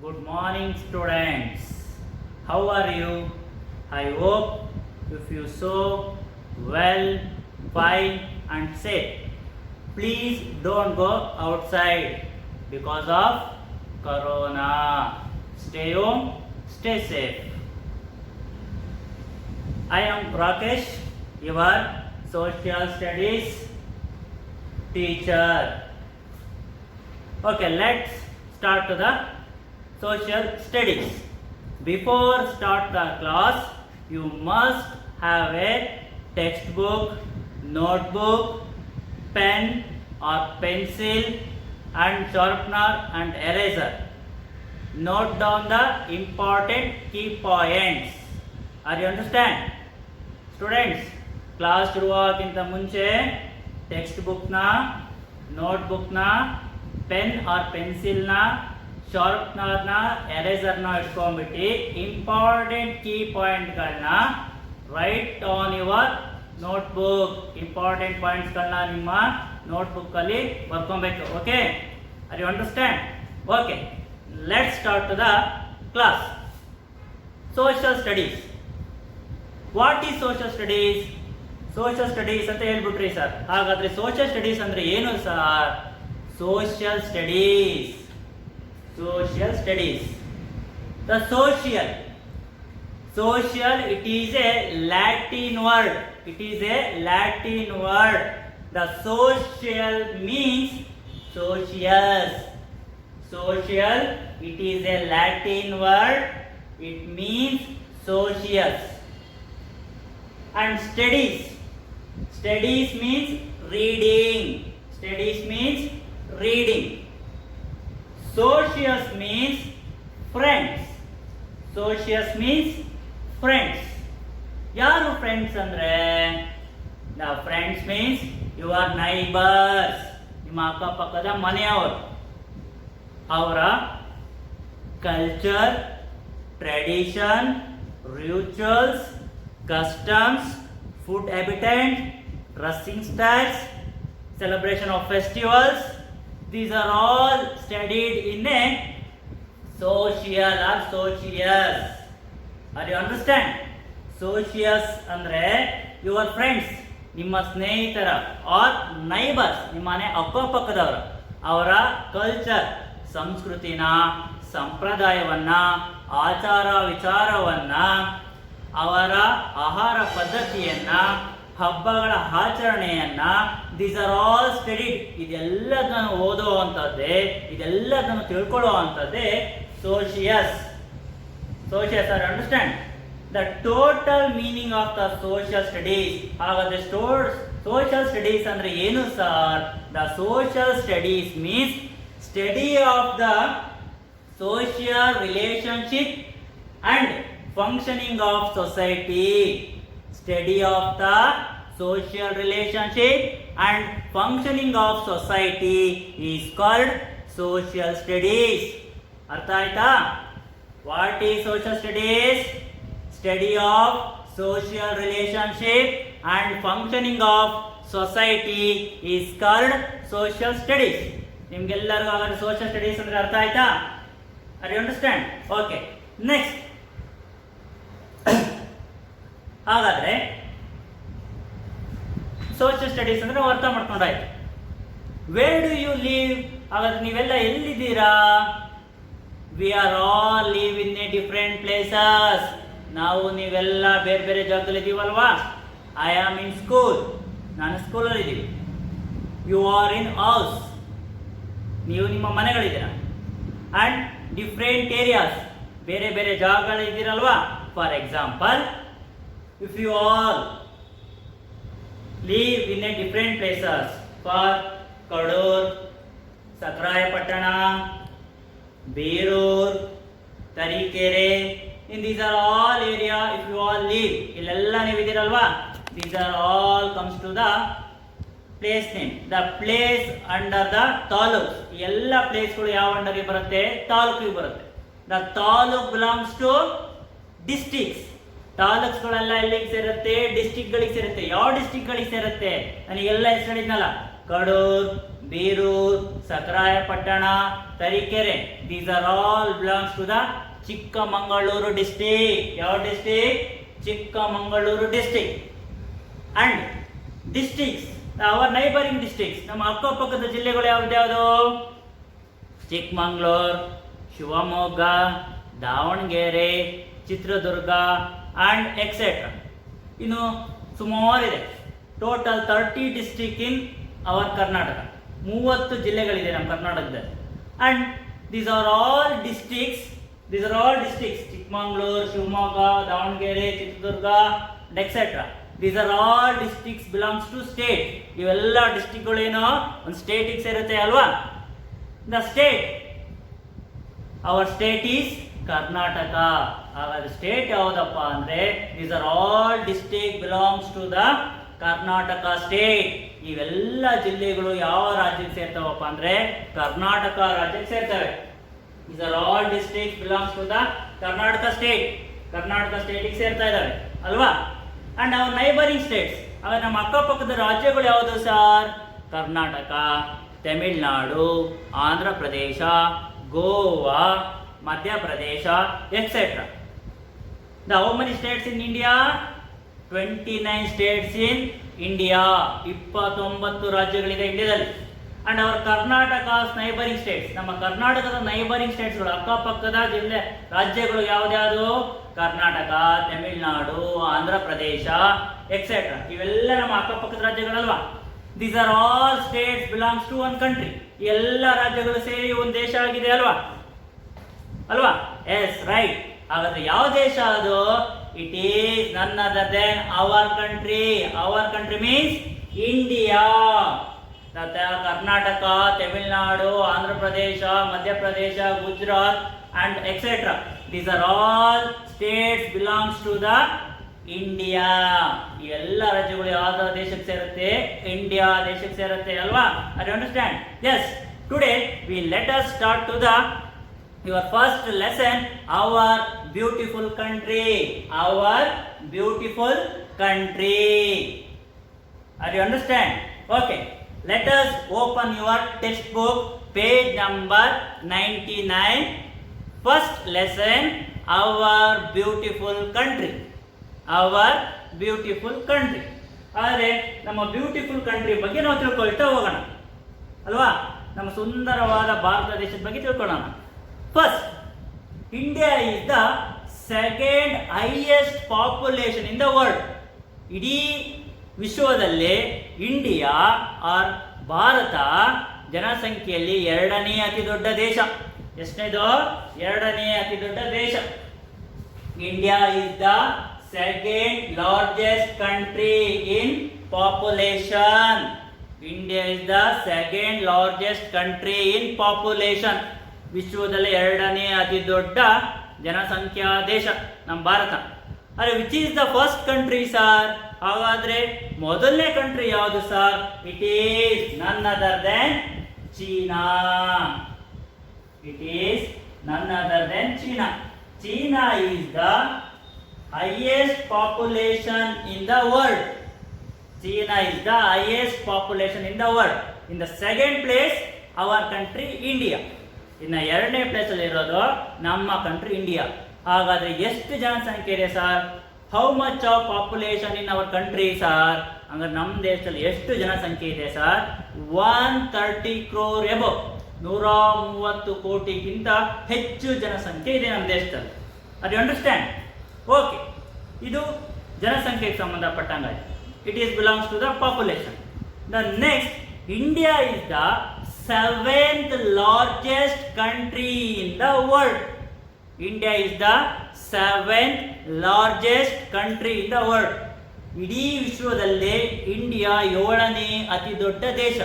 Good morning, students. How are you? I hope if you so well, fine, and safe. Please don't go outside because of Corona. Stay home, stay safe. I am Rakesh, your social studies teacher. Okay, let's start to the social studies. Before start the class, you must have a textbook, notebook, pen or pencil and sharpener and eraser. Note down the important key points. Are you understand? Students, class ಶುರುವಾಗಕ್ಕಿಂತ ಮುಂಚೆ text ಬುಕ್ನ, ನೋಟ್ಬುಕ್ನ, pen or ಪೆನ್ಸಿಲ್ನ, ಶಾರ್ಪ್ನರ್ನ, ಎರೇಸರ್ನ ಇಟ್ಕೊಂಡ್ಬಿಟ್ಟು important key ಪಾಯಿಂಟ್ಗಳನ್ನ write on your notebook. Important ಪಾಯಿಂಟ್ಸ್ಗಳನ್ನ ನಿಮ್ಮ ನೋಟ್ಬುಕ್ಕಲ್ಲಿ ಬರ್ಕೊಬೇಕು. Okay, are you understand? Okay, let's start to the class. Social studies. What is social studies? Social studies ಅಂತ ಹೇಳ್ಬಿಟ್ರಿ ಸರ್. ಹಾಗಾದ್ರೆ ಸೋಷಿಯಲ್ ಸ್ಟಡೀಸ್ ಅಂದ್ರೆ ಏನು sir? Social studies, social studies. The social, it is a Latin word. It is a Latin word. The social means socius. Social, it is a Latin word. It means socius. And studies means reading. Studies means reading. Socius means friends. Socius means friends. ಯಾರು friends ಅಂದ್ರೆ? The friends means your neighbors. ನಿಮ್ಮ ಅಕ್ಕಪಕ್ಕದ ಮನೆಯವರು. ಅವರ culture, tradition, rituals, customs, food habitat, dressing styles, celebration of festivals, these are all studied in a social or socius. Are you understand? Socius ಅಂದ್ರೆ your friends, ನಿಮ್ಮ ಸ್ನೇಹಿತರ R neighbours, ನಿಮ್ಮ ಮನೆ ಅಕ್ಕಪಕ್ಕದವರ, ಅವರ ಕಲ್ಚರ್, ಸಂಸ್ಕೃತಿನ, ಸಂಪ್ರದಾಯವನ್ನ, ಆಚಾರ ವಿಚಾರವನ್ನ, ಅವರ ಆಹಾರ ಪದ್ಧತಿಯನ್ನ, ಹಬ್ಬಗಳ ಆಚರಣೆಯನ್ನ, ದೀಸ್ ಆರ್ ಆಲ್ ಸ್ಟಡಿಡ್. ಇದೆಲ್ಲದನ್ನು ಓದುವಂಥದ್ದೇ, ಇದೆಲ್ಲದನ್ನು ತಿಳ್ಕೊಳ್ಳುವಂಥದ್ದೇ ಸೋಷಿಯಸ್. ಸೋಷಿಯಸ್, are understand? The total meaning of the social studies. ಹಾಗಾದ್ರೆ ಸೋಷಿಯಲ್ ಸ್ಟಡೀಸ್ ಅಂದ್ರೆ ಏನು sir? The social studies means study of the social relationship and functioning of society. Study of the social relationship and functioning of society is called social studies. ಅರ್ಥ ಆಯ್ತಾ? What is social studies? Study of social relationship and functioning of society is called social studies. ನಿಮ್ಗೆಲ್ಲರಿಗೂ ಹಾಗಾದ್ರೆ social studies ಅಂದ್ರೆ ಅರ್ಥ ಆಯ್ತಾ? Are you understand? Okay, next. ಹಾಗಾದ್ರೆ social studies ಅಂದ್ರೆ ಅರ್ಥ ಮಾಡ್ಕೊಂಡಾಯ್ತು. Where do you live? ಹಾಗಾದ್ರೆ ನೀವೆಲ್ಲ ಎಲ್ಲಿದ್ದೀರಾ? We are all live in a different places. ನಾವು ನೀವೆಲ್ಲ ಬೇರೆ ಬೇರೆ ಜಾಗದಲ್ಲಿ ಇದೀವಲ್ವಾ? ಐ ಆಮ್ ಇನ್ ಸ್ಕೂಲ್, ನಾನು ಸ್ಕೂಲಲ್ಲಿ ಇದ್ದೀವಿ. ಯು ಆರ್ ಇನ್ ಹೌಸ್, ನೀವು ನಿಮ್ಮ ಮನೆಗಳಿದ್ದೀರಾ. ಅಂಡ್ ಡಿಫರೆಂಟ್ ಏರಿಯಾಸ್, ಬೇರೆ ಬೇರೆ ಜಾಗಗಳಿದ್ದೀರಲ್ವಾ? For example, if you all live in a different places, for Kadur, Sakrayapatana, Berur, Tarikere, in these are all area, if you all live, illella ನೀವು ಇದ್ದೀರಲ್ವಾ? These are all comes to the place name. The place under the taluk. ಎಲ್ಲ ಪ್ಲೇಸ್ಗಳು ಯಾವ ಅಂಡರ್ಗೆ ಬರುತ್ತೆ? ತಾಲೂಕಿಗೆ ಬರುತ್ತೆ. The taluk belongs to districts. ತಾಲೂಕ್ಸ್ಗಳೆಲ್ಲ ಎಲ್ಲಿಗೆ ಸೇರುತ್ತೆ? District ಗಳಿಗೆ ಸೇರುತ್ತೆ. ಯಾವ ಡಿಸ್ಟ್ರಿಕ್ಟ್ ಗಳಿಗೆ ಸೇರುತ್ತೆ? ನನಗೆಲ್ಲ ಹೆಸರು ಹೇಳಿದ್ನಲ್ಲ, Kadur, Birur, Sakharayapatna, Tarikere. These are all belongs to the Chikkamagaluru district. ಯಾವ district? Chikkamagaluru district. And districts, our neighbouring districts, ನಮ್ಮ ಅಕ್ಕಪಕ್ಕದ ಜಿಲ್ಲೆಗಳು ಯಾವ್ದ್ಯಾವುದು? Chikkamagaluru, Shivamogga, Davanagere, Chitradurga and etcetera. ಇನ್ನು ಸುಮಾರಿದೆ. Total 30 district in our Karnataka. 30 ಜಿಲ್ಲೆಗಳಿದೆ ನಮ್ಮ ಕರ್ನಾಟಕದಲ್ಲಿ. And these are all districts. Chikkamagaluru, Shivamogga, Davanagere, Chitradurga etcetera. These are all districts belongs to state. ಇವೆಲ್ಲ ಡಿಸ್ಟ್ರಿಕ್ಟ್ಗಳು ಏನೋ ಒಂದು ಸ್ಟೇಟಿಗೆ ಸೇರುತ್ತೆ ಅಲ್ವಾ? The state, our state is Karnataka. ಹಾಗಾದ್ರೆ ಸ್ಟೇಟ್ ಯಾವುದಪ್ಪ ಅಂದ್ರೆ these are all district belongs to the Karnataka state. ಇವೆಲ್ಲ ಜಿಲ್ಲೆಗಳು ಯಾವ ರಾಜ್ಯಕ್ಕೆ ಸೇರ್ತಾವಪ್ಪ ಅಂದ್ರೆ ಕರ್ನಾಟಕ ರಾಜ್ಯಕ್ಕೆ ಸೇರ್ತವೆ. These are all district belongs to the Karnataka state. Karnataka ಸ್ಟೇಟಿಗೆ ಸೇರ್ತಾ ಇದ್ದಾವೆ ಅಲ್ವಾ? ಅಂಡ್ ಅವರ್ ನೈಬರಿಂಗ್ ಸ್ಟೇಟ್ಸ್, ಅವಾಗ ನಮ್ಮ ಅಕ್ಕಪಕ್ಕದ ರಾಜ್ಯಗಳು ಯಾವುದು sir? Karnataka, Tamil Nadu, Andhra Pradesh, Goa, Madhya Pradesh etcetera. How many states in India? 29 states in India. 29 ರಾಜ್ಯಗಳಿದೆ ಇಂಡಿಯಾದಲ್ಲಿ. And our Karnataka's neighbouring states, ನಮ್ಮ ಕರ್ನಾಟಕದ ನೈಬರಿಂಗ್ ಸ್ಟೇಟ್ಸ್ಗಳು, ಅಕ್ಕಪಕ್ಕದ ಜಿಲ್ಲೆ ರಾಜ್ಯಗಳು ಯಾವ್ದ್ಯಾವುದು? ಕರ್ನಾಟಕ, ತಮಿಳುನಾಡು, ಆಂಧ್ರ ಪ್ರದೇಶ ಎಕ್ಸೆಟ್ರಾ. ಇವೆಲ್ಲ ನಮ್ಮ ಅಕ್ಕಪಕ್ಕದ ರಾಜ್ಯಗಳಲ್ವಾ? These are all states belongs to one country. ಎಲ್ಲ ರಾಜ್ಯಗಳು ಸೇರಿ ಒಂದು ದೇಶ ಆಗಿದೆ ಅಲ್ವಾ? Yes, right. ಹಾಗಾದ್ರೆ ಯಾವ ದೇಶ ಅದು? It is none other than our country. Our country means India. Karnataka, Tamil Nadu, Andhra Pradesh, Madhya Pradesh, Gujarat and etcetera. These are all states belongs to the India. ಈ ಎಲ್ಲ ರಾಜ್ಯಗಳು ಯಾವ್ದಾವ ದೇಶಕ್ಕೆ ಸೇರುತ್ತೆ? ಇಂಡಿಯಾ ದೇಶಕ್ಕೆ ಸೇರುತ್ತೆ ಅಲ್ವಾ? I understand. Yes, today we let us start to the your first lesson, our beautiful country. Our beautiful country. Are you understand? Okay, let us open your textbook, page number 99. First lesson, our beautiful country. Our beautiful country. ಆದರೆ ನಮ್ಮ beautiful country ಬಗ್ಗೆ ನಾವು ತಿಳ್ಕೊಳ್ತಾ ಹೋಗೋಣ ಅಲ್ವಾ? ನಮ್ಮ ಸುಂದರವಾದ ಭಾರತ ದೇಶದ ಬಗ್ಗೆ ತಿಳ್ಕೊಳ್ಳೋಣ. First, India is the second highest population in the world. ಇಡೀ ವಿಶ್ವದಲ್ಲಿ ಇಂಡಿಯಾ ಆರ್ ಭಾರತ ಜನಸಂಖ್ಯೆಯಲ್ಲಿ 2ನೇ ಅತಿ ದೊಡ್ಡ ದೇಶ. ಎಷ್ಟನೇದು? 2ನೇ ಅತಿ ದೊಡ್ಡ ದೇಶ. India is the second largest country in population. India is the second largest country in population. ವಿಶ್ವದಲ್ಲಿ 2ನೇ ಅತಿ ದೊಡ್ಡ ಜನಸಂಖ್ಯಾ ದೇಶ ನಮ್ಮ ಭಾರತ. ಅರೆ which is the first country sir? ಹಾಗಾದ್ರೆ ಮೊದಲನೇ ಕಂಟ್ರಿ ಯಾವುದು sir? It is none other than China. It is none other than China. China is the highest population in the world. China is the highest population in the world. In the second place, our country India. ಇನ್ನು 2ನೇ place ಅಲ್ಲಿ ಇರೋದು ನಮ್ಮ country India. ಹಾಗಾದ್ರೆ ಎಷ್ಟು ಜನಸಂಖ್ಯೆ ಇದೆ sir? How much of population in our country sir? ಹಂಗಾದ್ರೆ ನಮ್ಮ ದೇಶದಲ್ಲಿ ಎಷ್ಟು ಜನಸಂಖ್ಯೆ ಇದೆ ಸರ್? 130 crore above. 130 ಕೋಟಿಗಿಂತ ಹೆಚ್ಚು ಜನಸಂಖ್ಯೆ ಇದೆ ನಮ್ಮ ದೇಶದಲ್ಲಿ. ಅದು ಅಂಡರ್ಸ್ಟ್ಯಾಂಡ್? ಓಕೆ, ಇದು ಜನಸಂಖ್ಯೆಗೆ ಸಂಬಂಧಪಟ್ಟಂಗೆ. It is belongs to the population. The next, India is the 7th largest country in the world. India is the 7th largest country in the world. ಇಡೀ ವಿಶ್ವದಲ್ಲಿ ಇಂಡಿಯಾ 7ನೇ ಅತಿ ದೊಡ್ಡ ದೇಶ.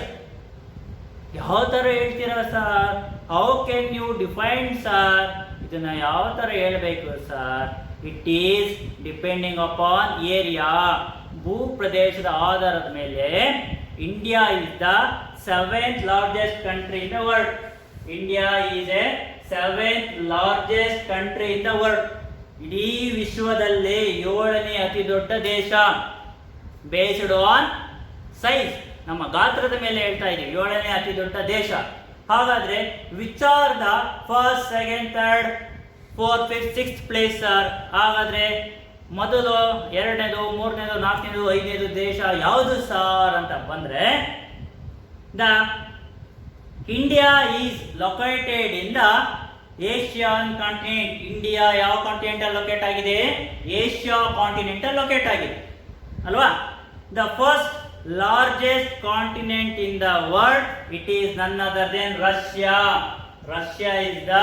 ಯಾವ ಥರ ಹೇಳ್ತೀರಾ sir? How can you define sir? ಇದನ್ನ ಯಾವ ಥರ ಹೇಳಬೇಕು sir? It is depending upon area. ಭೂ ಪ್ರದೇಶದ ಆಧಾರದ ಮೇಲೆ India is the 7th largest country in the world. India is a 7th largest country in the world. ಇಡೀ ವಿಶ್ವದಲ್ಲಿ 7ನೇ ಅತಿ ದೊಡ್ಡ ದೇಶ. Based on size. ನಮ್ಮ ಗಾತ್ರದ ಮೇಲೆ ಹೇಳ್ತಾ ಇದೀವಿ, 7ನೇ ಅತಿ ದೊಡ್ಡ ದೇಶ. ಹಾಗಾದ್ರೆ which are the first, second, third, fourth, fifth, sixth place sir? ಹಾಗಾದ್ರೆ ಮೊದಲು, ಎರಡನೇದು, ಮೂರನೇದು, ನಾಲ್ಕನೇದು, ಐದನೇದು ದೇಶ ಯಾವುದು ಸರ್ ಅಂತ ಬಂದ್ರೆ, the India is located in the Asian continent. India ಯಾವ ಕಾಂಟಿನೆಂಟ್ ಅಲ್ಲಿ ಲೊಕೇಟ್ ಆಗಿದೆ? ಏಷ್ಯಾ ಕಾಂಟಿನೆಂಟ್ ಅಲ್ಲಿ ಲೊಕೇಟ್ ಆಗಿದೆ ಅಲ್ವಾ? The first largest continent in the world, it is none other than Russia. Russia is the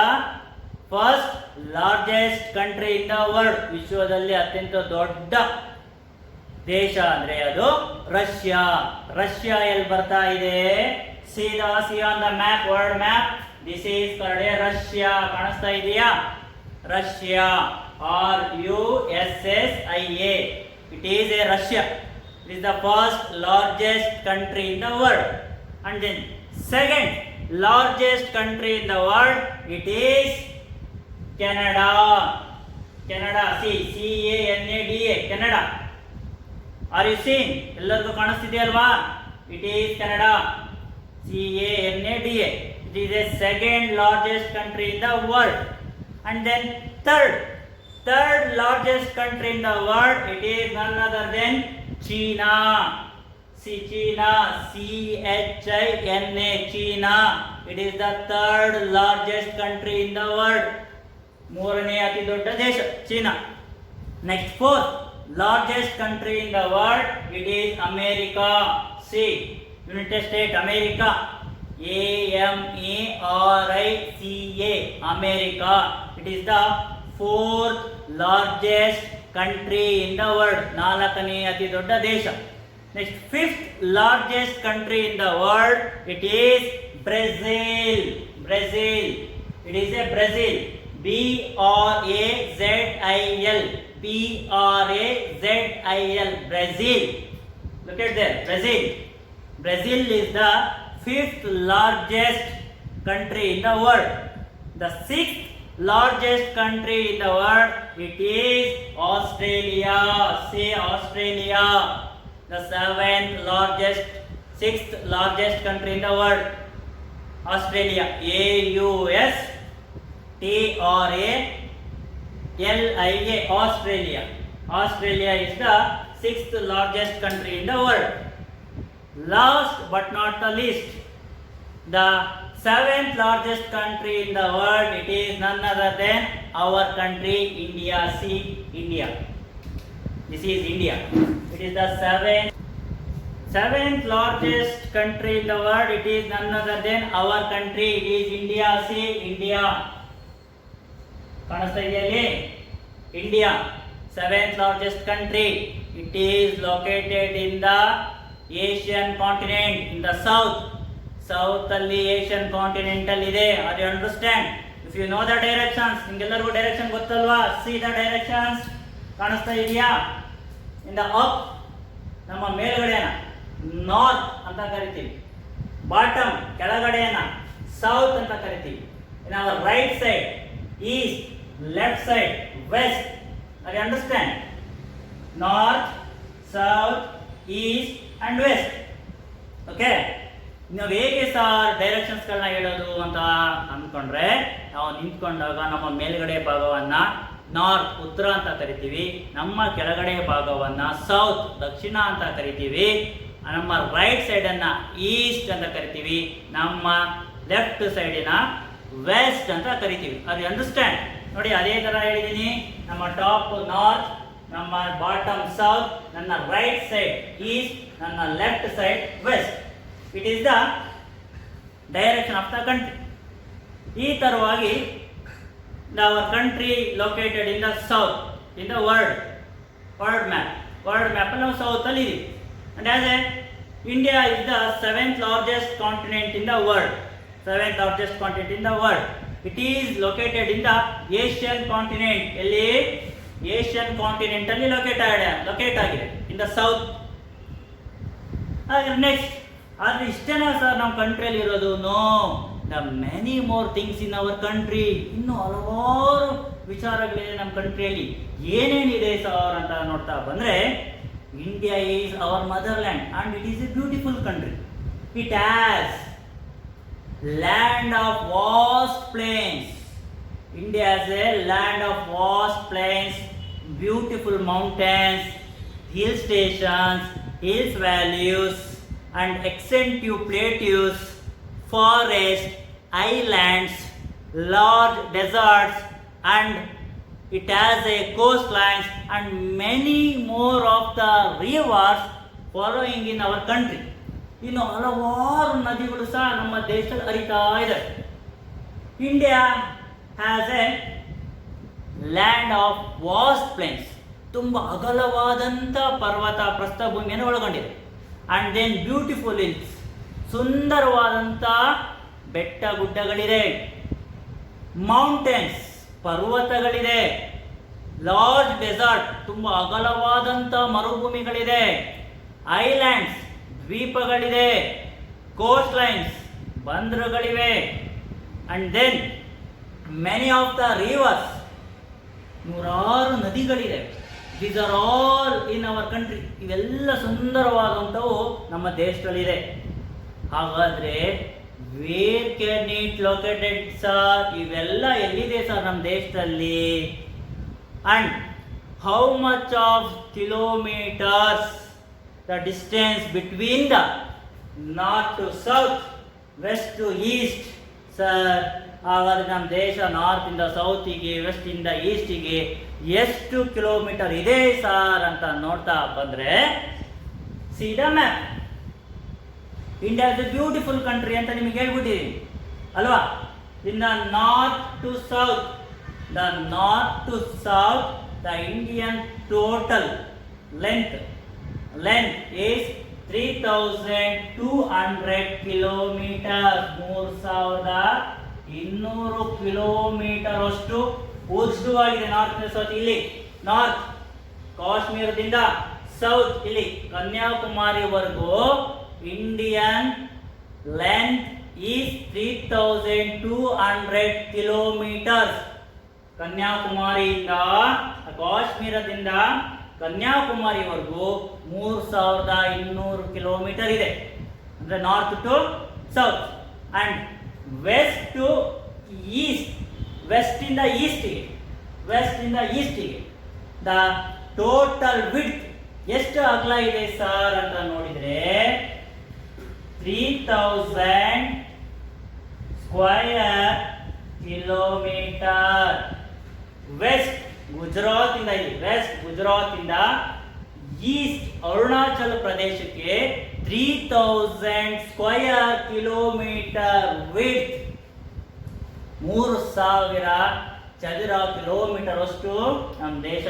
first largest country in the world. ವಿಶ್ವದಲ್ಲಿ ಅತ್ಯಂತ ದೊಡ್ಡ ದೇಶ ಅಂದ್ರೆ ಅದು ರಷ್ಯಾ. ರಷ್ಯಾ ಎಲ್ಲಿ ಬರ್ತಾ ಇದೆ? C on the map, world map. This is ಕಡೆ ರಷ್ಯಾ ಕಾಣಿಸ್ತಾ ಇದೆಯಾ? Russia, RUSSIA. It is A Russia. It is the first largest country in the world. And then second largest country in the world, it is Canada. Canada, CANADA, Canada. Are you seeing? ಎಲ್ಲರಿಗೂ ಕಾಣಿಸ್ತಿದೆಯಲ್ವಾ? It is Canada, CANADA. It is the second largest country in the world. And then third largest country in the world, it is none other than China. China, CHINA, China. It is the third largest country in the world. ಮೂರನೇ ಅತಿ ದೊಡ್ಡ ದೇಶ China. Next fourth largest country in the world, it is America. United States, America. AMERICA, America. It is the fourth largest country in the world. ನಾಲ್ಕನೇ ಅತಿ ದೊಡ್ಡ ದೇಶ. Next, fifth largest country in the world, it is Brazil. It is a Brazil. BRAZIL. Brazil. Look at that, Brazil. Brazil is the fifth largest country in the world. The sixth largest country in the world, it is Australia. Say Australia. The sixth largest country in the world, Australia. AUSTRALIA, Australia. Australia is the sixth largest country in the world. Last but not the least, the seventh largest country in the world, it is none other than our country, India. See, India. This is India. It is the seventh largest country in the world. It is none other than our country. It is India. See, India. ಕಾಣಿಸ್ತಾ ಇದೆಯಲ್ಲಿ India, seventh largest country. It is located in the Asian continent, in the south. South ಅಲ್ಲಿ Asian continent ಅಲ್ಲಿ ಇದೆ. Are you understand? If you know the directions, ನಿಮಗೆಲ್ಲರಿಗೂ direction ಗೊತ್ತಲ್ವಾ? See the directions. ಕಾಣಿಸ್ತಾ ಇದೆಯಾ? In the up, ನಮ್ಮ ಮೇಲ್ಗಡೆನ north ಅಂತ ಕರಿತೀವಿ. ಬಾಟಮ್ ಕೆಳಗಡೆನ ಸೌತ್ ಅಂತ ಕರಿತೀವಿ. In our right side, east, left side, west. Are you understand? North, south, east and west. Okay? ನಾವು ಹೇಗೆ ಸರ್ ಡೈರೆಕ್ಷನ್ಸ್ಗಳನ್ನ ಹೇಳೋದು ಅಂತ ಅಂದ್ಕೊಂಡ್ರೆ, ನಾವು ನಿಂತ್ಕೊಂಡಾಗ ನಮ್ಮ ಮೇಲ್ಗಡೆ ಭಾಗವನ್ನ ನಾರ್ತ್ ಉತ್ತರ ಅಂತ ಕರಿತೀವಿ, ನಮ್ಮ ಕೆಳಗಡೆ ಭಾಗವನ್ನ ಸೌತ್ ದಕ್ಷಿಣ ಅಂತ ಕರಿತೀವಿ, ನಮ್ಮ ರೈಟ್ ಸೈಡನ್ನ ಈಸ್ಟ್ ಅಂತ ಕರಿತೀವಿ, ನಮ್ಮ ಲೆಫ್ಟ್ ಸೈಡಿನ ವೆಸ್ಟ್ ಅಂತ ಕರಿತೀವಿ. ಅದು ಅಂಡರ್ಸ್ಟ್ಯಾಂಡ್? ನೋಡಿ, ಅದೇ ಥರ ಹೇಳಿದ್ದೀನಿ. ನಮ್ಮ ಟಾಪ್ ನಾರ್ತ್, ನಮ್ಮ ಬಾಟಮ್ ಸೌತ್, ನನ್ನ ರೈಟ್ ಸೈಡ್ ಈಸ್ಟ್, ನನ್ನ left side west. It is the direction of the country. ಈ ಥರವಾಗಿ our country located in the south, in the world map. World ಮ್ಯಾಪಲ್ಲಿ ನಾವು ಸೌತಲ್ಲಿ ಇದ್ದೀವಿ. And as a India is the seventh largest continent in the world. Seventh largest continent in the world. It is located in the Asian continent. ಎಲ್ಲಿ? Asian continent ಅಲ್ಲಿ locate ಆಗಿದೆ, in the south. ಹಾಗೆ next, ಆದರೆ ಇಷ್ಟೇನಾ sir ನಮ್ಮ ಕಂಟ್ರಿಯಲ್ಲಿ ಇರೋದು? No, the many more things in our country. ಇನ್ನೂ ಹಲವಾರು ವಿಚಾರಗಳಿದೆ ನಮ್ಮ ಕಂಟ್ರಿಯಲ್ಲಿ. ಏನೇನಿದೆ ಸರ್ ಅಂತ ನೋಡ್ತಾ ಬಂದರೆ, India is our motherland and it is a beautiful country. It has land of vast plains. India has a land of vast plains, beautiful mountains, hill stations, hills valleys, and extensive plateaus, forests, islands, large deserts, and it has a coastlines and many more of the rivers following in our country. ಇನ್ನು ಹಲವಾರು ನದಿಗಳು ಸಹ ನಮ್ಮ ದೇಶದಲ್ಲಿ ಹರಿತಾ ಇದೆ. India has a land of vast plains, ತುಂಬ ಅಗಲವಾದಂಥ ಪರ್ವತ ಪ್ರಸ್ಥಭೂಮಿಯನ್ನು ಒಳಗೊಂಡಿದೆ. ಆ್ಯಂಡ್ ದೆನ್ ಬ್ಯೂಟಿಫುಲ್ ಹಿಲ್ಸ್, ಸುಂದರವಾದಂಥ ಬೆಟ್ಟ ಗುಡ್ಡಗಳಿದೆ. ಮೌಂಟೇನ್ಸ್, ಪರ್ವತಗಳಿದೆ. ಲಾರ್ಜ್ ಡೆಸರ್ಟ್, ತುಂಬ ಅಗಲವಾದಂಥ ಮರುಭೂಮಿಗಳಿದೆ. ಐಲ್ಯಾಂಡ್ಸ್, ದ್ವೀಪಗಳಿದೆ. ಕೋಸ್ಟ್ ಲೈನ್ಸ್, ಬಂದರುಗಳಿವೆ. And then many of the rivers, ನೂರಾರು ನದಿಗಳಿದೆ. These are all in our country. ಇವೆಲ್ಲ ಸುಂದರವಾದಂಥವು ನಮ್ಮ ದೇಶದಲ್ಲಿದೆ. ಹಾಗಾದರೆ where can it located sir? ಇವೆಲ್ಲ ಎಲ್ಲಿದೆ ಸರ್ ನಮ್ಮ ದೇಶದಲ್ಲಿ? And how much of kilometres the distance between the north to south, west to east sir? ಹಾಗಾದರೆ ನಮ್ಮ ದೇಶ ನಾರ್ತಿಂದ ಸೌತಿಗೆ, ವೆಸ್ಟಿಂದ ಈಸ್ಟಿಗೆ ಎಷ್ಟು ಕಿಲೋಮೀಟರ್ ಇದೆ ಸರ್ ಅಂತ ನೋಡ್ತಾ ಬಂದರೆ, see the map. India is a beautiful country ಅಂತ ನಿಮಗೆ ಹೇಳ್ಬಿಟ್ಟಿದ್ದೀನಿ ಅಲ್ವಾ? In the north to south, the north to south, the Indian total length is 3200 kilometre. 3200 kilometre ಅಷ್ಟು ಉದ್ದವಾಗಿದೆ ನಾರ್ತ್ ಸೌತ್. ಇಲ್ಲಿ ನಾರ್ತ್ ಕಾಶ್ಮೀರದಿಂದ ಸೌತ್ ಇಲ್ಲಿ ಕನ್ಯಾಕುಮಾರಿವರೆಗೂ ಇಂಡಿಯನ್ ಲೆಂತ್ ಈಸ್ 3200 ಕಿಲೋಮೀಟರ್ಸ್. ಕನ್ಯಾಕುಮಾರಿಯಿಂದ, ಕಾಶ್ಮೀರದಿಂದ ಕನ್ಯಾಕುಮಾರಿವರೆಗೂ 3200 ಕಿಲೋಮೀಟರ್ ಇದೆ. ಅಂದರೆ north to south. And west to east, ವೆಸ್ಟಿಂದ ಈಸ್ಟಿಗೆ ದ ಟೋಟಲ್ ವಿಡ್ತ್ ಎಷ್ಟು ಅಗಲ ಇದೆ ಸರ್ ಅಂತ ನೋಡಿದರೆ 3000 ಸ್ಕ್ವಯರ್ ಕಿಲೋಮೀಟರ್. ವೆಸ್ಟ್ ಗುಜರಾತಿಂದ ಈಸ್ಟ್ ಅರುಣಾಚಲ ಪ್ರದೇಶಕ್ಕೆ 3000 ಸ್ಕ್ವಯರ್ ಕಿಲೋಮೀಟರ್ ವಿಡ್ತ್. 3000 ಚದರ ಕಿಲೋಮೀಟರ್ ಅಷ್ಟು ನಮ್ಮ ದೇಶ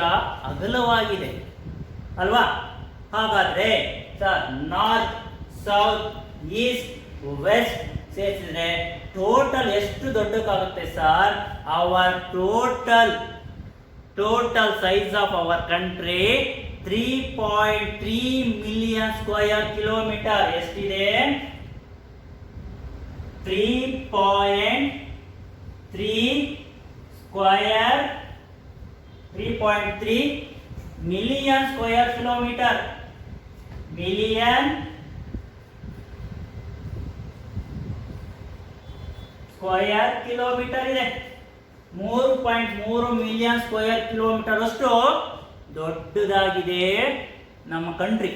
ಅಗಲವಾಗಿದೆ ಅಲ್ವಾ? ಹಾಗಾದ್ರೆ sir north, south, east, west ಸೇರಿಸಿದ್ರೆ ಟೋಟಲ್ ಎಷ್ಟು ದೊಡ್ಡಕ್ಕಾಗುತ್ತೆ sir? Our total size of our country 3.3 million square kilometre. ಎಷ್ಟಿದೆ? 3.3 million square kilometre. Million square kilometre ಇದೆ. 3.3 ಮಿಲಿಯನ್ ಸ್ಕ್ವಯರ್ ಕಿಲೋಮೀಟರ್ ಅಷ್ಟು ದೊಡ್ಡದಾಗಿದೆ ನಮ್ಮ ಕಂಟ್ರಿ.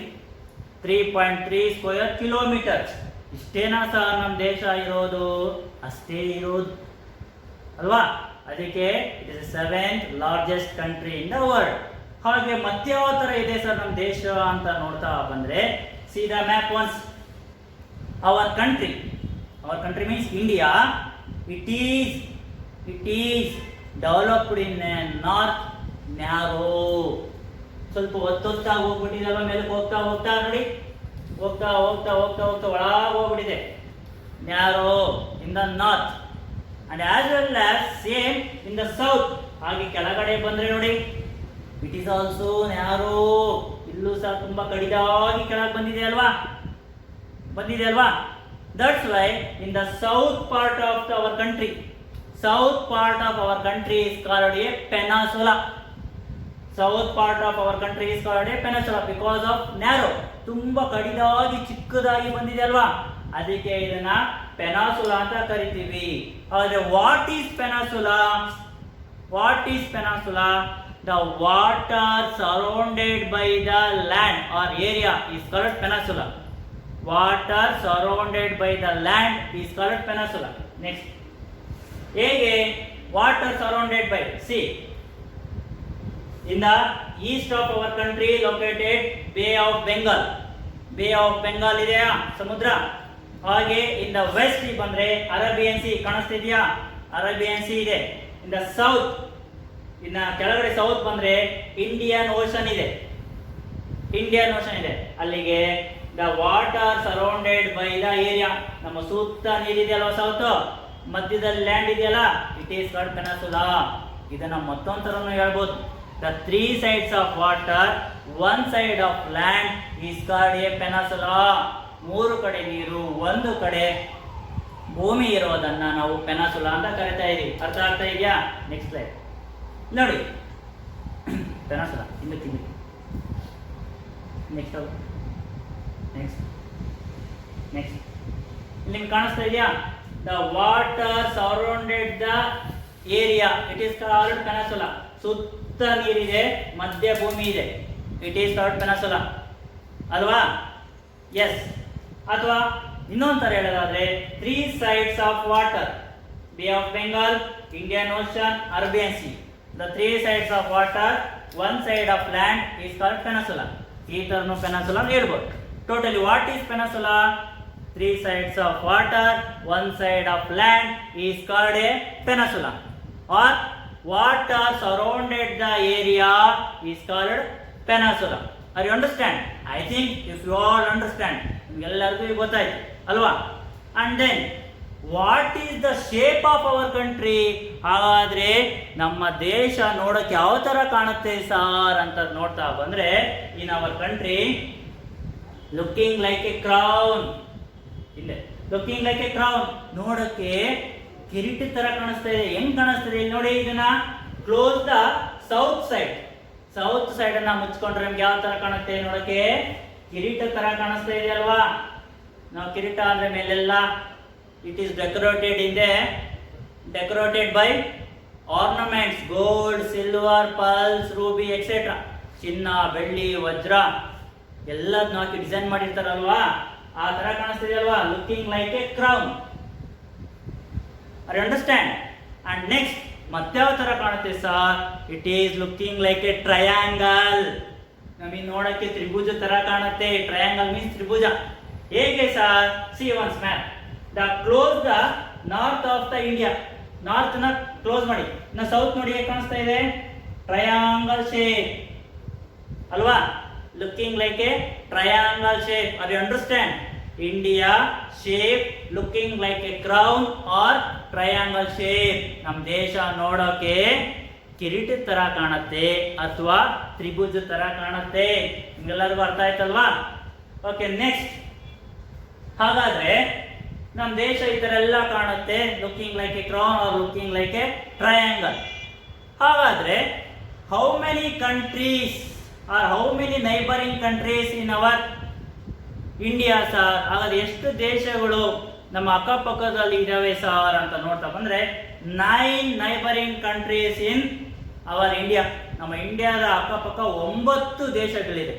3.3 square kilometre. ಇಷ್ಟೇನಾ ಸರ್ ನಮ್ಮ ದೇಶ ಇರೋದು? ಅಷ್ಟೇ ಇರೋದು ಅಲ್ವಾ? ಅದಕ್ಕೆ it is 7th largest country in the world. ಹಾಗೆ ಮತ್ತೆ ಯಾವ ಥರ ಇದೆ ಸರ್ ನಮ್ಮ ದೇಶ ಅಂತ ನೋಡ್ತಾ ಬಂದರೆ, see the map once. Hour country means India, it is developed in north narrow. ಸ್ವಲ್ಪ ಒತ್ತೊತ್ತಾಗಿ ಹೋಗ್ಬಿಟ್ಟಿದೆಲ್ಲ, ಮೇಲಕ್ಕೆ ಹೋಗ್ತಾ ನೋಡಿ, ಹೋಗ್ತಾ ಒಳಗೆ ಹೋಗ್ಬಿಟ್ಟಿದೆ. Narrow in the north and as well as same in the south. ಹಾಗೆ ಕೆಳಗಡೆ ಬಂದರೆ ನೋಡಿ, ಇಟ್ ಈಸ್ ಆಲ್ಸೋ ನ್ಯಾರೋ. ಇಲ್ಲೂ ಸಹ ತುಂಬ ಕಡಿದಾಗಿ ಕೆಳಗೆ ಬಂದಿದೆ ಅಲ್ವಾ? That's why in the south part of our country is called a peninsula. South part of our country is called A peninsula because of narrow, ತುಂಬಾ ಕಡಿದಾಗಿ ಚಿಕ್ಕದಾಗಿ ಬಂದಿದೆ ಅಲ್ವಾ, ಅದಕ್ಕೆ ಇದನ್ನ ಪೆನಿನ್ಸುಲಾ ಅಂತ ಕರಿತೀವಿ. ಆದ್ರೆ what is peninsula? What is peninsula? The water surrounded by the land or area is called peninsula. Water surrounded by the land is called peninsula. Next. ಹೇಗೆ water surrounded by? See, in the east of our country located Bay of Bengal. Bay of Bengal ಇದೆಯಾ ಸಮುದ್ರ. ಹಾಗೆ in the west ಬಂದ್ರೆ Arabian C ಕಾಣಿಸ್ತಿದೆಯಾ, Arabian C ಇದೆ. in the south, ಇನ್ನ ಕೆಳಗಡೆ south ಬಂದ್ರೆ Indian ocean ಇದೆ, ಇಂಡಿಯನ್ ಓಷನ್ ಇದೆ. ಅಲ್ಲಿಗೆ the water surrounded by the area, ನಮ್ಮ ಸುತ್ತ ನೀರಿದೆಯಲ್ವ ಸೌತ್, ಮಧ್ಯದಲ್ಲಿ ಲ್ಯಾಂಡ್ ಇದೆಯಲ್ಲ, ಇಟ್ ಈಸ್ ಕಾಲ್ಡ್ ಪೆನಿನ್ಸುಲಾ. ಇದನ್ನ ಮತ್ತೊಂದು ತರನು ಹೇಳ್ಬೋದು. The 3 sides of water, 1 side of land is called A peninsula. 3 ಕಡೆ ನೀರು, 1 ಕಡೆ ಭೂಮಿ ಇರೋದನ್ನ ನಾವು ಪೆನಿನ್ಸುಲಾ ಅಂತ ಕರಿತಾ ಇದೀವಿ. ಅರ್ಥ ಆಗ್ತಾ ಇದೆಯಾ? ನೆಕ್ಸ್ಟ್ ಸ್ಲೈಡ್ ನೋಡಿ. ಪೆನಿನ್ಸುಲಾ ಹಿಂದಕ್ಕೆ ನೆಕ್ಸ್ಟ್ ನೆಕ್ಸ್ಟ್ ನೆಕ್ಸ್ಟ್ ಇಲ್ಲಿ ನಿಮ್ಗೆ ಕಾಣಿಸ್ತಾ ಇದೆಯಾ? The water surrounded the area, it is called peninsula. ಸುತ್ತ ನೀರಿದೆ, ಮಧ್ಯ ಭೂಮಿ ಇದೆ, ಇಟ್ ಈಸ್ ಕಾಲ್ಡ್ ಪೆನಿನ್ಸುಲಾ ಅಲ್ವಾ? ಎಸ್. ಅಥವಾ ಇನ್ನೊಂದು ತರ ಹೇಳೋದಾದ್ರೆ 3 sides of water, bay of Bengal, Indian ocean, Arabian C. The 3 sides of water, 1 side of land is called peninsula. ಈ ತರನು ಪೆನಿನ್ಸುಲಾ ಹೇಳ್ಬೋದು. Totally what is peninsula? 3 sides of water, 1 side of land is called a peninsula. Or water surrounded the area is called peninsula. Are you understand? I think if you all understand, ನಿಮ್ಗೆಲ್ಲರಿಗೂ ಗೊತ್ತಾಯ್ತು ಅಲ್ವಾ? And then what is the shape of our country? ಹಾಗಾದ್ರೆ ನಮ್ಮ ದೇಶ ನೋಡಕ್ಕೆ ಯಾವ ತರ ಕಾಣುತ್ತೆ ಸಾರ್ ಅಂತ ನೋಡ್ತಾ ಬಂದ್ರೆ, ಇನ್ our country looking like a crown, ಇಲ್ಲೇ ಲುಕಿಂಗ್ ಲೈಕ್ ಎ ಕ್ರೌನ್, ನೋಡಕ್ಕೆ ಕಿರೀಟ ತರ ಕಾಣಿಸ್ತಾ ಇದೆ. ಹೆಂಗ್ ಕಾಣಿಸ್ತಿದೆ ನೋಡಿ, ಇದನ್ನ close the south side, south side ಅನ್ನ ಮುಚ್ಕೊಂಡ್ರೆ ನಮ್ಗೆ ಯಾವ ತರ ಕಾಣುತ್ತೆ? ನೋಡಕ್ಕೆ ಕಿರೀಟ ತರ ಕಾಣಿಸ್ತಾ ಇದೆ ಅಲ್ವಾ? ನಾವು ಕಿರೀಟ ಅಂದ್ರೆ ಮೇಲೆಲ್ಲ it is decorated by ornaments, gold, silver, pearls, ruby, etc. ಚಿನ್ನ, ಬೆಳ್ಳಿ, ವಜ್ರ ಎಲ್ಲದನ್ನ ಹಾಕಿ ಡಿಸೈನ್ ಮಾಡಿರ್ತಾರಲ್ವಾ, ಆ ತರ ಕಾಣಿಸ್ತಿದೆ ಅಲ್ವಾ? Looking like a crown. Are you understand? And next ಮತ್ಯಾವ ತರ ಕಾಣುತ್ತೆ sir? It is looking like a triangle. ನಮಗೆ ನೋಡಕ್ಕೆ ತ್ರಿಭುಜ ತರ ಕಾಣುತ್ತೆ. ಟ್ರಯಾಂಗಲ್ ಮೀನ್ಸ್ ತ್ರಿಭುಜ. ಹೇಗೆ sir? See once map. The close the north of the India, north ನ ಕ್ಲೋಸ್ ಮಾಡಿ. ಇನ್ನು ಸೌತ್ ನೋಡಿ ಹೇಗೆ ಕಾಣಿಸ್ತಾ ಇದೆ? ಟ್ರಯಾಂಗಲ್ ಶೇಪ್ ಅಲ್ವಾ? Looking like a triangle shape. Are you understand? India shape looking like a crown R triangle shape. ನಮ್ಮ ದೇಶ ನೋಡೋಕೆ ಕಿರೀಟ ತರ ಕಾಣುತ್ತೆ ಅಥವಾ ತ್ರಿಭುಜ ತರ ಕಾಣುತ್ತೆ. ನಿಮ್ಗೆಲ್ಲರಿಗೂ ಅರ್ಥ ಆಯ್ತಲ್ವಾ? Okay, next. ಹಾಗಾದ್ರೆ ನಮ್ಮ ದೇಶ ಈ ತರ ಎಲ್ಲ ಕಾಣುತ್ತೆ, looking like a crown or looking like a triangle. ಹಾಗಾದ್ರೆ how many countries are how many neighbouring countries in our India sir? ಹಾಗಾದ್ರೆ ಎಷ್ಟು ದೇಶಗಳು ನಮ್ಮ ಅಕ್ಕಪಕ್ಕದಲ್ಲಿ ಇದಾವೆ ಸರ್ ಅಂತ ನೋಡ್ತಾ ಬಂದ್ರೆ 9 neighbouring countries in our India. ನಮ್ಮ ಇಂಡಿಯಾದ ಅಕ್ಕಪಕ್ಕ 9 ದೇಶಗಳಿದೆ.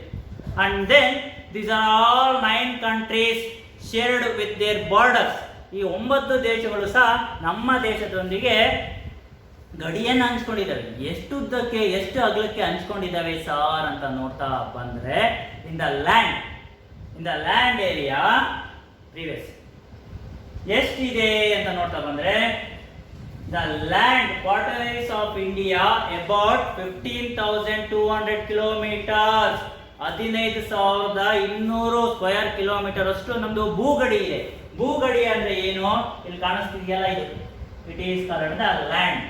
And then these are all 9 countries shared with their borders. ಈ 9 ದೇಶಗಳು ಸಹ ನಮ್ಮ ದೇಶದೊಂದಿಗೆ ಗಡಿಯನ್ನು ಹಂಚ್ಕೊಂಡಿದ್ದಾವೆ. ಎಷ್ಟು ಉದ್ದಕ್ಕೆ ಎಷ್ಟು ಅಗಲಕ್ಕೆ ಹಂಚ್ಕೊಂಡಿದ್ದಾವೆ ಸಾರ್ ಅಂತ ನೋಡ್ತಾ ಬಂದ್ರೆ, in the land area previous ಎಷ್ಟಿದೆ ಅಂತ ನೋಡ್ತಾ ಬಂದ್ರೆ, the land borders of India about 15,200 kilometres. 15,200 square kilometre ಅಷ್ಟು ನಮ್ದು ಭೂಗಡಿ ಇದೆ. ಭೂಗಡಿ ಅಂದ್ರೆ ಏನು? ಇಲ್ಲಿ ಕಾಣಿಸ್ತಿದೆಯಲ್ಲ, ಇದು it is called the land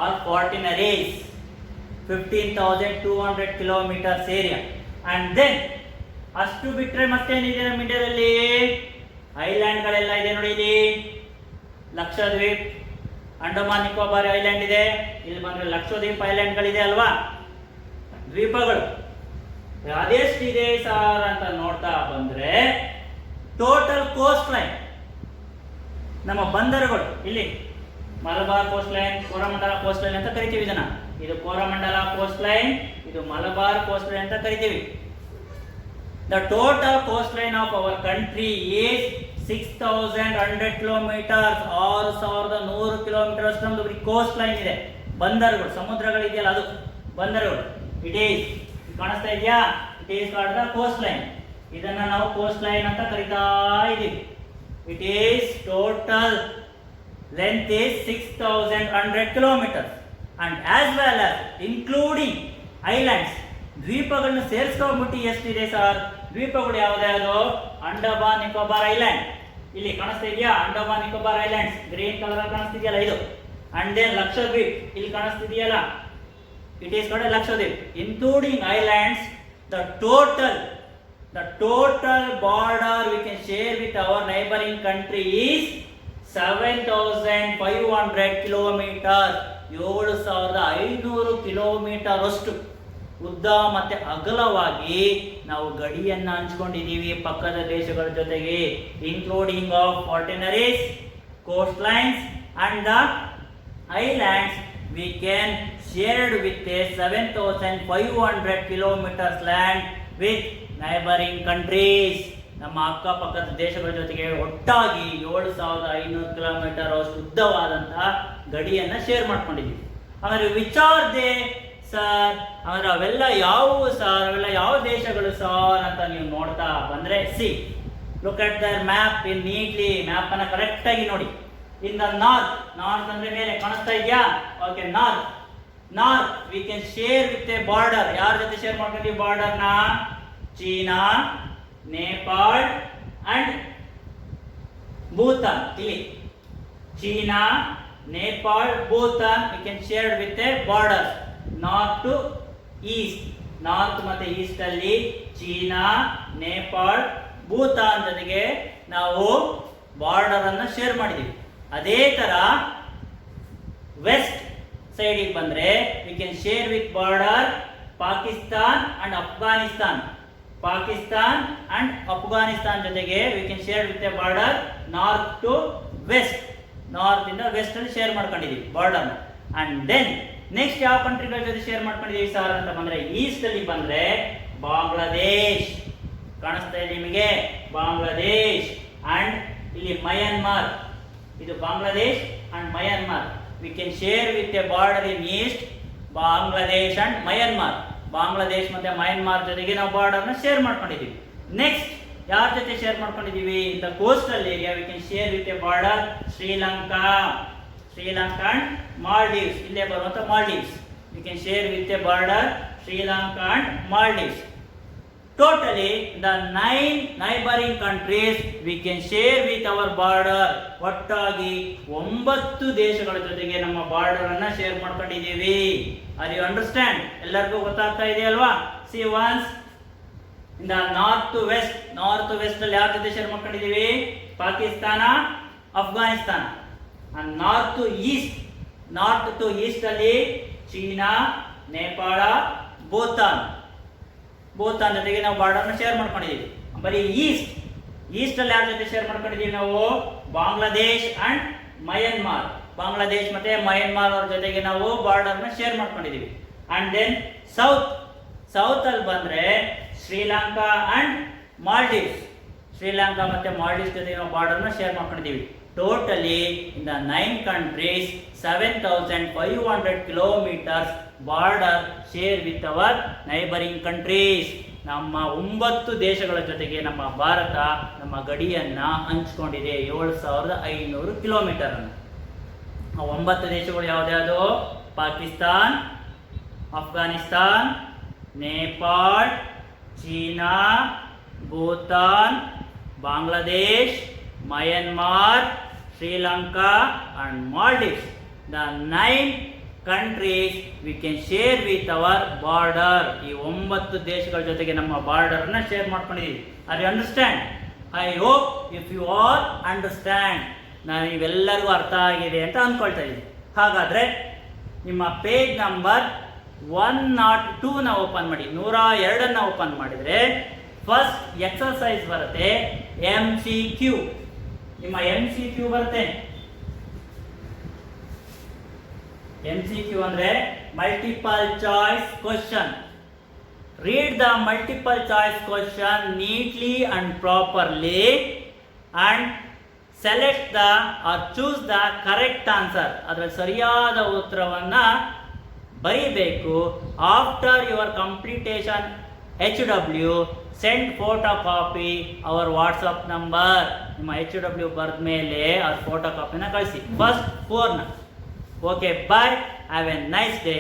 or frontiers. 15,200 kilometres area. And then ಅಷ್ಟು ಬಿಟ್ರೆ ಮತ್ತೇನಿದೆ ನಮ್ಮ ಇಂಡಿಯಾದಲ್ಲಿ? ಐಲ್ಯಾಂಡ್ ಗಳೆಲ್ಲ ಇದೆ ನೋಡಿ. ಇಲ್ಲಿ ಲಕ್ಷದ್ವೀಪ್, ಅಂಡಮಾನ್ ನಿಕೋಬಾರ್ ಐಲ್ಯಾಂಡ್ ಇದೆ. ಇಲ್ಲಿ ಬಂದ್ರೆ ಲಕ್ಷದ್ವೀಪ್ ಐಲ್ಯಾಂಡ್ ಗಳಿದೆ ಅಲ್ವಾ? ದ್ವೀಪಗಳು ಅದೆಷ್ಟಿದೆ ಸರ್ ಅಂತ ನೋಡ್ತಾ ಬಂದ್ರೆ ಟೋಟಲ್ ಕೋಸ್ಟ್ ಲೈನ್ ನಮ್ಮ ಬಂದರುಗಳು ಇಲ್ಲಿ Malabar coast line, Coromandel coast line ಅಂತ ಕರಿತೀವಿ ಇದನ್ನ. ಇದು ಕೋರಮಂಡಲ ಕೋಸ್ಟ್ ಲೈನ್, ಇದು ಮಲಬಾರ್ ಕೋಸ್ಟ್ ಲೈನ್ ಅಂತ ಕರಿತೀವಿ. The total coast line of our country is 6100 kilometres, 6100 kilometres ನಮ್ದು ಕೋಸ್ಟ್ ಲೈನ್ ಇದೆ. ಬಂದರುಗಳು, ಸಮುದ್ರಗಳಿದೆಯಲ್ಲ ಅದು ಬಂದರುಗಳು. ಇಟ್ ಈಸ್ ಕಾಣಿಸ್ತಾ ಇದೆಯಾ? It is called the coast line. ಇದನ್ನ ನಾವು ಕೋಸ್ಟ್ ಲೈನ್ ಅಂತ ಕರಿತಾ ಇದೀವಿ. It is total length is 6100 kilometers and as well as including islands. ದ್ವೀಪಗಳನ್ನು ಸೇರಿಸ್ಕೊಂಡ್ಬಿಟ್ಟು ಎಷ್ಟಿದೆ ಸರ್? ದ್ವೀಪಗಳು ಯಾವ್ದು? ಅಂಡಮಾನ್ ನಿಕೋಬಾರ್ ಐಲ್ಯಾಂಡ್. ಇಲ್ಲಿ ಕಾಣಿಸ್ತಾ ಇದೆಯಾ? Andaman Nicobar islands green colour ಕಾಣಿಸ್ತಿದೆಯಲ್ಲ ಇದು. ಅಂಡ್ ದೆನ್ ಲಕ್ಷದ್ವೀಪ್ ಇಲ್ಲಿ ಕಾಣಿಸ್ತಿದೆಯಲ್ಲ, it is called Lakshadweep. Including islands, the total border we can share with our neighboring country is 7500 kilometre. 7500 kilometre ಅಷ್ಟು ಉದ್ದ ಮತ್ತೆ ಅಗಲವಾಗಿ ನಾವು ಗಡಿಯನ್ನ ಹಂಚ್ಕೊಂಡಿದ್ದೀವಿ ಪಕ್ಕದ ದೇಶಗಳ ಜೊತೆಗೆ, ಇನ್ಕ್ಲೂಡಿಂಗ್ ಆಫ್ ವಾಟನರೀಸ್, coast lines and the islands. We can shared with a 7500 kilometers land with neighboring countries. ನಮ್ಮ ಅಕ್ಕಪಕ್ಕದ ದೇಶಗಳ ಜೊತೆಗೆ ಒಟ್ಟಾಗಿ 7500 ಕಿಲೋಮೀಟರ್ ಅಷ್ಟು ಉದ್ದವಾದಂತಹ ಗಡಿಯನ್ನ ಶೇರ್ ಮಾಡ್ಕೊಂಡಿದ್ದೀವಿ. ಅಂದರೆ ವಿಚ್ ಆರ್ ದೇ ಸರ್? ಅಂದ್ರೆ ಅವೆಲ್ಲ ಯಾವುವು ಸರ್? ಅವೆಲ್ಲ ಯಾವ ದೇಶಗಳು ಸರ್ ಅಂತ ನೀವು ನೋಡ್ತಾ ಬಂದ್ರೆ, see look at the map in neatly. Map ಅನ್ನ ಕರೆಕ್ಟ್ ಆಗಿ ನೋಡಿ. ಇನ್ ದ ನಾರ್ತ್, ನಾರ್ತ್ ಅಂದ್ರೆ ಮೇಲೆ ಕಾಣಿಸ್ತಾ ಇದೆಯಾ? Okay, north we can share with a border. ಯಾರ ಜೊತೆ ಶೇರ್ ಮಾಡ್ಕೊಂತೀವಿ ಬಾರ್ಡರ್ ನ? China, Nepal and Bhutan. ಇಲ್ಲಿ China, Nepal, Bhutan we can share with a border. North to east, north ಮತ್ತೆ ಈಸ್ಟ್ ಅಲ್ಲಿ ಚೀನಾ, ನೇಪಾಳ್, ಭೂತಾನ್ ಜೊತೆಗೆ ನಾವು ಬಾರ್ಡರ್ ಅನ್ನ ಶೇರ್ ಮಾಡಿದೀವಿ. ಅದೇ ತರ ವೆಸ್ಟ್ ಸೈಡ್ ಬಂದ್ರೆ we can share with border Pakistan and Afghanistan. Pakistan and Afghanistan ಜೊತೆಗೆ we can share with a border north to west. North ಇಂದ ವೆಸ್ಟ್ ಅಲ್ಲಿ ಶೇರ್ ಮಾಡ್ಕೊಂಡಿದೀವಿ ಬಾರ್ಡರ್. ಅಂಡ್ ದೆನ್ ನೆಕ್ಸ್ಟ್ ಯಾವ ಕಂಟ್ರಿಗಳ ಜೊತೆ ಶೇರ್ ಮಾಡ್ಕೊಂಡಿದೀವಿ ಸರ್ ಅಂತ ಬಂದ್ರೆ, ಈಸ್ಟ್ ಅಲ್ಲಿ ಬಂದ್ರೆ ಬಾಂಗ್ಲಾದೇಶ್ ಕಾಣಿಸ್ತಾ ಇದೆ ನಿಮಗೆ, ಬಾಂಗ್ಲಾದೇಶ್. ಅಂಡ್ ಇಲ್ಲಿ ಮಯನ್ಮಾರ್, ಇದು Bangladesh and Myanmar. V can share with a border in East Bangladesh and Myanmar. Bangladesh ಮತ್ತೆ ಮಯನ್ಮಾರ್ ಜೊತೆಗೆ ನಾವು ಬಾರ್ಡರ್ ನ ಶೇರ್ ಮಾಡ್ಕೊಂಡಿದೀವಿ. ನೆಕ್ಸ್ಟ್ ಯಾರ ಜೊತೆ ಶೇರ್ ಮಾಡ್ಕೊಂಡಿದೀವಿ? In the coastal area we can share with a border Sri Lanka and Maldives. ಇಲ್ಲೇ ಬರುವಂತ Maldives we can share with a border Sri Lanka and Maldives. Totally the 9 neighboring countries we can share with our border. ಒಟ್ಟಾಗಿ 9 ದೇಶಗಳ ಜೊತೆಗೆ ನಮ್ಮ border ಅನ್ನ ಶೇರ್ ಮಾಡ್ಕೊಂಡಿದ್ದೀವಿ. Are you understand? ಎಲ್ಲರಿಗೂ ಗೊತ್ತಾಗ್ತಾ ಇದೆ ಅಲ್ವಾ? See once in the north to west, north west ಅಲ್ಲಿ ಯಾವ ಜೊತೆ ಶೇರ್ ಮಾಡ್ಕೊಂಡಿದ್ದೀವಿ? Pakistan, Afghanistan. And north to east ಅಲ್ಲಿ ಚೀನಾ, ನೇಪಾಳ, ಭೂತಾನ್ ಜೊತೆಗೆ ನಾವು ಬಾರ್ಡರ್ ನ ಶೇರ್ ಮಾಡ್ಕೊಂಡಿದ್ದೀವಿ. ಬರೀ ಈಸ್ಟ್ ಅಲ್ಲಿ ಯಾರ ಜೊತೆ ಶೇರ್ ಮಾಡ್ಕೊಂಡಿದ್ದೀವಿ ನಾವು? ಬಾಂಗ್ಲಾದೇಶ್ ಅಂಡ್ ಮಯನ್ಮಾರ್. ಬಾಂಗ್ಲಾದೇಶ್ ಮತ್ತೆ ಮಯನ್ಮಾರ್ ಅವ್ರ ಜೊತೆಗೆ ನಾವು ಬಾರ್ಡರ್ ನ ಶೇರ್ ಮಾಡ್ಕೊಂಡಿದ್ದೀವಿ. ಅಂಡ್ ದೆನ್ ಸೌತ್ ಅಲ್ಲಿ ಬಂದ್ರೆ ಶ್ರೀಲಂಕಾ ಅಂಡ್ ಮಾಲ್ಡೀವ್ಸ್. ಶ್ರೀಲಂಕಾ ಮತ್ತೆ ಮಾಲ್ಡೀವ್ಸ್ ಜೊತೆಗೆ ನಾವು ಬಾರ್ಡರ್ ನ ಶೇರ್ ಮಾಡ್ಕೊಂಡಿದ್ದೀವಿ. Totally in the 9 countries 7500 kilometers border share with our neighbouring countries. ನಮ್ಮ 9 ದೇಶಗಳ ಜೊತೆಗೆ ನಮ್ಮ ಭಾರತ ನಮ್ಮ ಗಡಿಯನ್ನ ಹಂಚಿಕೊಂಡಿದೆ 7500 ಕಿಲೋಮೀಟರ್ ಅನ್ನು. ಆ 9 ದೇಶಗಳು ಯಾವ್ದ್ಯಾವುದು? Pakistan, Afghanistan, Nepal, China, Bhutan, Bangladesh, Myanmar, Sri Lanka and Maldives. The 9 countries we can share with our border. ಈ 9 ದೇಶಗಳ ಜೊತೆಗೆ ನಮ್ಮ ಬಾರ್ಡರ್ ನ ಶೇರ್ ಮಾಡ್ಕೊಂಡಿದ್ದೀವಿ. Are you understand? I hope if you all understand. ನೀವೆಲ್ಲರಿಗೂ ಅರ್ಥ ಆಗಿದೆ ಅಂತ ಅಂದ್ಕೊಳ್ತಾ ಇದ್ದೀನಿ. ಹಾಗಾದ್ರೆ ನಿಮ್ಮ ಪೇಜ್ ನಂಬರ್ 102ನ ಓಪನ್ ಮಾಡಿ, 102 ಓಪನ್ ಮಾಡಿದರೆ ಫಸ್ಟ್ ಎಕ್ಸರ್ಸೈಸ್ ಬರುತ್ತೆ MCQ. ನಿಮ್ಮ MCQ ಬರುತ್ತೆ. MCQ ಅಂದ್ರೆ multiple choice question. Read the multiple choice question neatly and properly and select the or choose the correct answer. ಅದರಲ್ಲಿ ಸರಿಯಾದ ಉತ್ತರವನ್ನು ಬರೀಬೇಕು. After your completion HW, send photocopy our WhatsApp number. ನಿಮ್ಮ HW ಬರೆದ ಮೇಲೆ ಅವ್ರ ಫೋಟೋ ಕಾಪಿನ ಕಳಿಸಿ. ಫಸ್ಟ್ 4ನ. Okay, bye. Have a nice day.